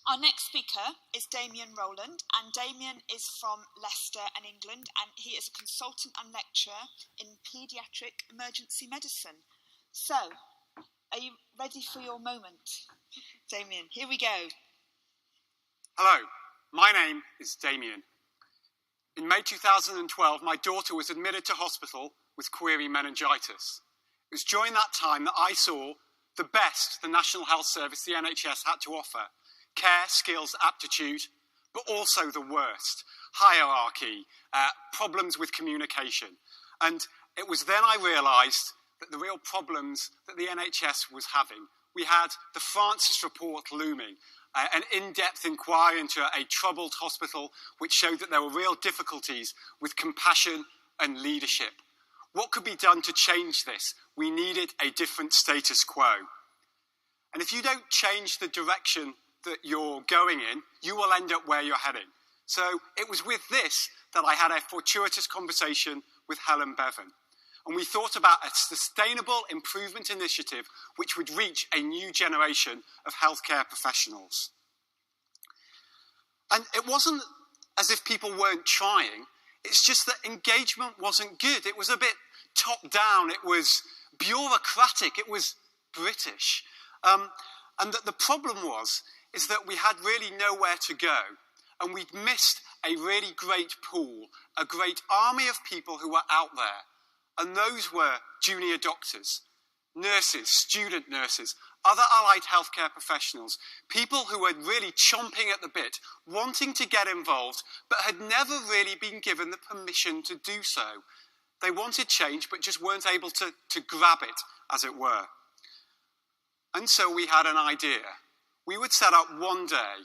Our next speaker is Damien Rowland, and Damien is from Leicester in England, and he is a consultant and lecturer in paediatric emergency medicine. So, are you ready for your moment? Damien, here we go. Hello, my name is Damien. In May 2012, my daughter was admitted to hospital with query meningitis. It was during that time that I saw the best the National Health Service, the NHS, had to offer. Care, skills, aptitude, but also the worst. Hierarchy, problems with communication. And it was then I realised that the real problems that the NHS was having. We had the Francis report looming, an in-depth inquiry into a troubled hospital which showed that there were real difficulties with compassion and leadership. What could be done to change this? We needed a different status quo. And if you don't change the direction that you're going in, you will end up where you're heading. So it was with this that I had a fortuitous conversation with Helen Bevan. And we thought about a sustainable improvement initiative which would reach a new generation of healthcare professionals. And it wasn't as if people weren't trying, it's just that engagement wasn't good. It was a bit top down, it was bureaucratic, it was British. And that the problem is that we had really nowhere to go, and we'd missed a really great pool, a great army of people who were out there, and those were junior doctors, nurses, student nurses, other allied healthcare professionals, people who were really chomping at the bit, wanting to get involved, but had never really been given the permission to do so. They wanted change, but just weren't able to grab it, as it were. And so we had an idea. We would set up one day,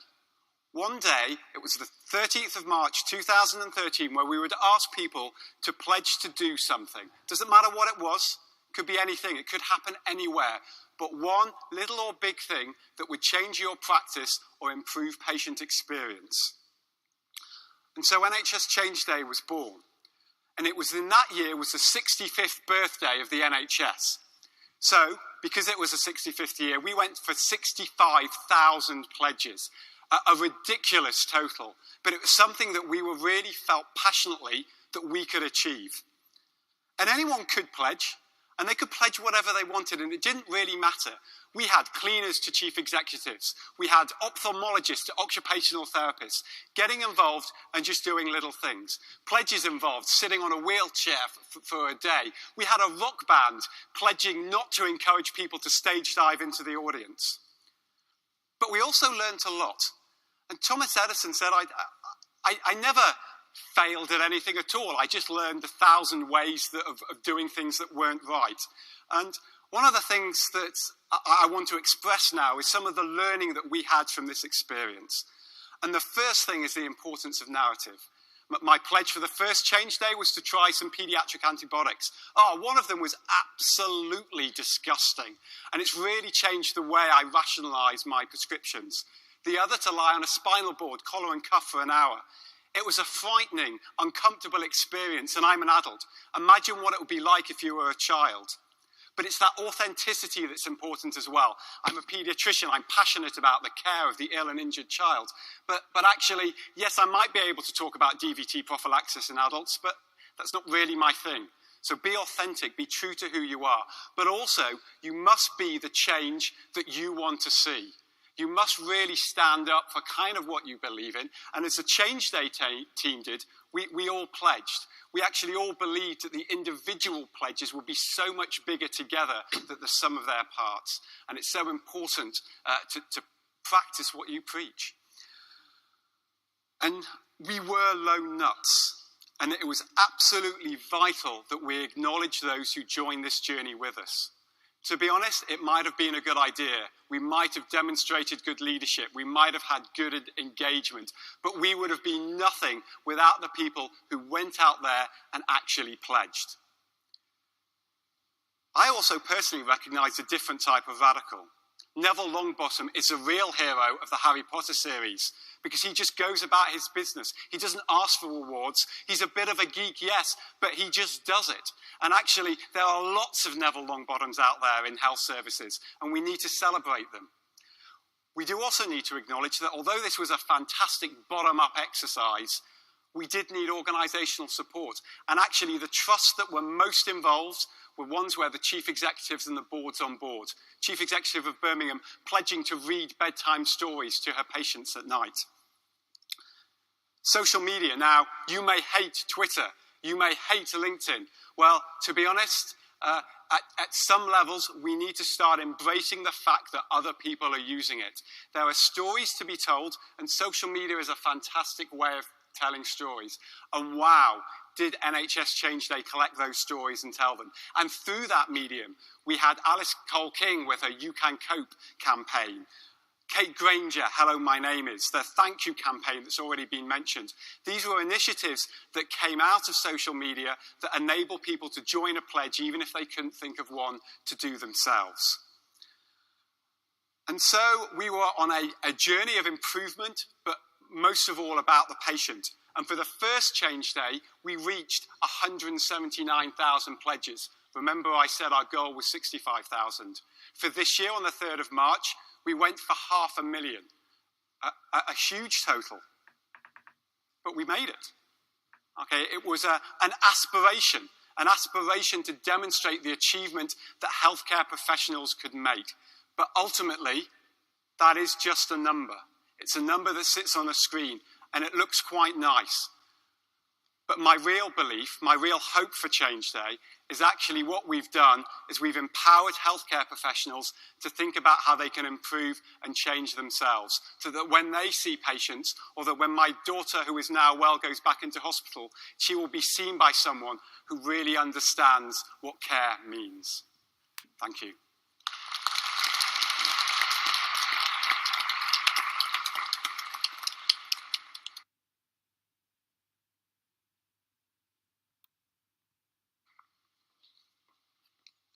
it was the 13th of March 2013, where we would ask people to pledge to do something. Doesn't matter what it was, could be anything, it could happen anywhere, but one little or big thing that would change your practice or improve patient experience. And so NHS Change Day was born. And it was in that year was the 65th birthday of the NHS. So, because it was the 65th year, we went for 65,000 pledges, a ridiculous total. But it was something that we really felt passionately that we could achieve. And anyone could pledge, and they could pledge whatever they wanted, and it didn't really matter. We had cleaners to chief executives. We had ophthalmologists to occupational therapists, getting involved and just doing little things. Pledges involved sitting on a wheelchair for a day. We had a rock band pledging not to encourage people to stage dive into the audience. But we also learned a lot. And Thomas Edison said, I never failed at anything at all. I just learned 1,000 ways of doing things that weren't right. And one of the things that I want to express now is some of the learning that we had from this experience. And the first thing is the importance of narrative. My pledge for the first Change Day was to try some paediatric antibiotics. One of them was absolutely disgusting. And it's really changed the way I rationalise my prescriptions. The other to lie on a spinal board, collar and cuff for an hour. It was a frightening, uncomfortable experience, and I'm an adult. Imagine what it would be like if you were a child. But it's that authenticity that's important as well. I'm a paediatrician. I'm passionate about the care of the ill and injured child. But actually, yes, I might be able to talk about DVT prophylaxis in adults, but that's not really my thing. So be authentic, be true to who you are. But also, you must be the change that you want to see. You must really stand up for kind of what you believe in. And as the Change Day team did, we all pledged. We actually all believed that the individual pledges would be so much bigger together than the sum of their parts. And it's so important to practice what you preach. And we were lone nuts. And it was absolutely vital that we acknowledge those who joined this journey with us. To be honest, it might have been a good idea. We might have demonstrated good leadership. We might have had good engagement. But we would have been nothing without the people who went out there and actually pledged. I also personally recognise a different type of radical. Neville Longbottom is a real hero of the Harry Potter series because he just goes about his business. He doesn't ask for rewards. He's a bit of a geek, yes, but he just does it. And actually, there are lots of Neville Longbottoms out there in health services, and we need to celebrate them. we do also need to acknowledge that although this was a fantastic bottom-up exercise, we did need organisational support. And actually the trusts that were most involved were ones where the chief executives and the board's on board. Chief executive of Birmingham pledging to read bedtime stories to her patients at night. Social media. Now, you may hate Twitter. You may hate LinkedIn. Well, to be honest, at some levels, we need to start embracing the fact that other people are using it. There are stories to be told, and social media is a fantastic way of telling stories. And wow, did NHS Change Day collect those stories and tell them. And through that medium, we had Alice Cole-King with her You Can Cope campaign. Kate Granger, Hello, My Name Is, the Thank You campaign that's already been mentioned. These were initiatives that came out of social media that enable people to join a pledge even if they couldn't think of one to do themselves. And so we were on a journey of improvement, but most of all about the patient. And for the first Change Day, we reached 179,000 pledges. Remember I said our goal was 65,000. For this year, on the 3rd of March, we went for 500,000, a huge total. But we made it. Okay, it was an aspiration to demonstrate the achievement that healthcare professionals could make. But ultimately, that is just a number. It's a number that sits on a screen, and it looks quite nice. But my real belief, my real hope for Change Day is actually what we've done is we've empowered healthcare professionals to think about how they can improve and change themselves, so that when they see patients, or that when my daughter, who is now well, goes back into hospital, she will be seen by someone who really understands what care means. Thank you.